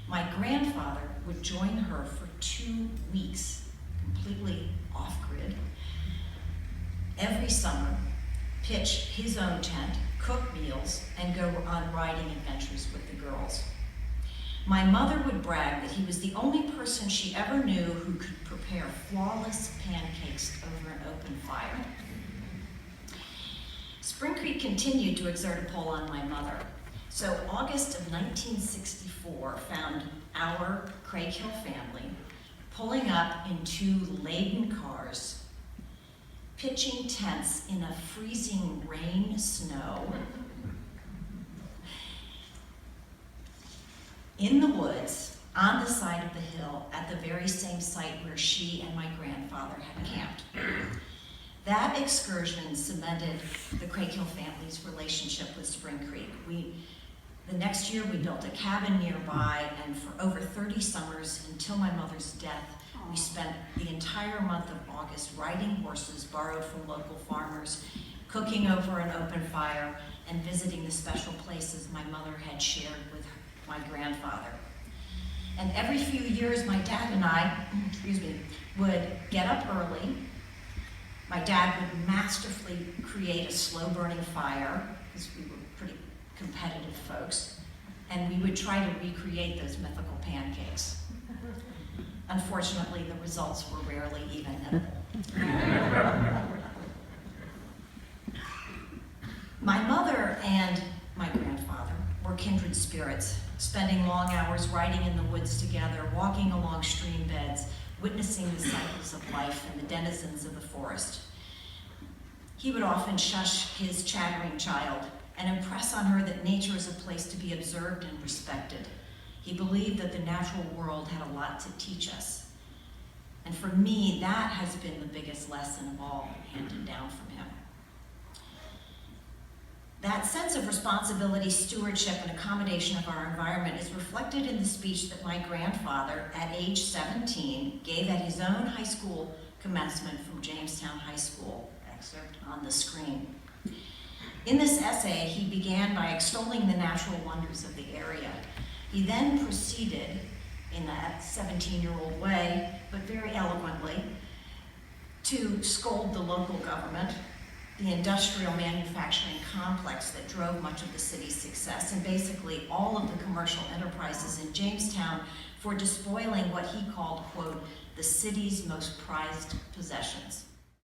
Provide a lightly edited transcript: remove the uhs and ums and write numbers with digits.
My grandfather would join her for 2 weeks, completely off-grid, every summer, pitch his own tent, cook meals, and go on riding adventures with the girls. My mother would brag that he was the only person she ever knew who could prepare flawless pancakes over an open fire. Spring Creek continued to exert a pull on my mother. So August of 1964 found our Craighill family pulling up in 2 laden cars, pitching tents in a freezing rain, snow, in the woods, on the side of the hill, at the very same site where she and my grandfather had camped. That excursion cemented the Craighill family's relationship with Spring Creek. The next year we built a cabin nearby, and for over 30 summers until my mother's death, we spent the entire month of August riding horses borrowed from local farmers, cooking over an open fire, and visiting the special places my mother had shared with my grandfather. And every few years, my dad and I, would get up early. My dad would masterfully create a slow-burning fire, because we were pretty competitive folks, and we would try to recreate those mythical pancakes. Unfortunately, the results were rarely even edible. My mother and my grandfather were kindred spirits, spending long hours riding in the woods together, walking along stream beds, witnessing the cycles of life and the denizens of the forest. He would often shush his chattering child and impress on her that nature is a place to be observed and respected. He believed that the natural world had a lot to teach us. And for me, that has been the biggest lesson of all handed down from him. That sense of responsibility, stewardship, and accommodation of our environment is reflected in the speech that my grandfather, at age 17, gave at his own high school commencement from Jamestown High School, excerpt on the screen. In this essay, he began by extolling the natural wonders of the area. He then proceeded, in that 17-year-old way, but very eloquently, to scold the local government, the industrial manufacturing complex that drove much of the city's success, and basically all of the commercial enterprises in Jamestown for despoiling what he called, quote, the city's most prized possessions.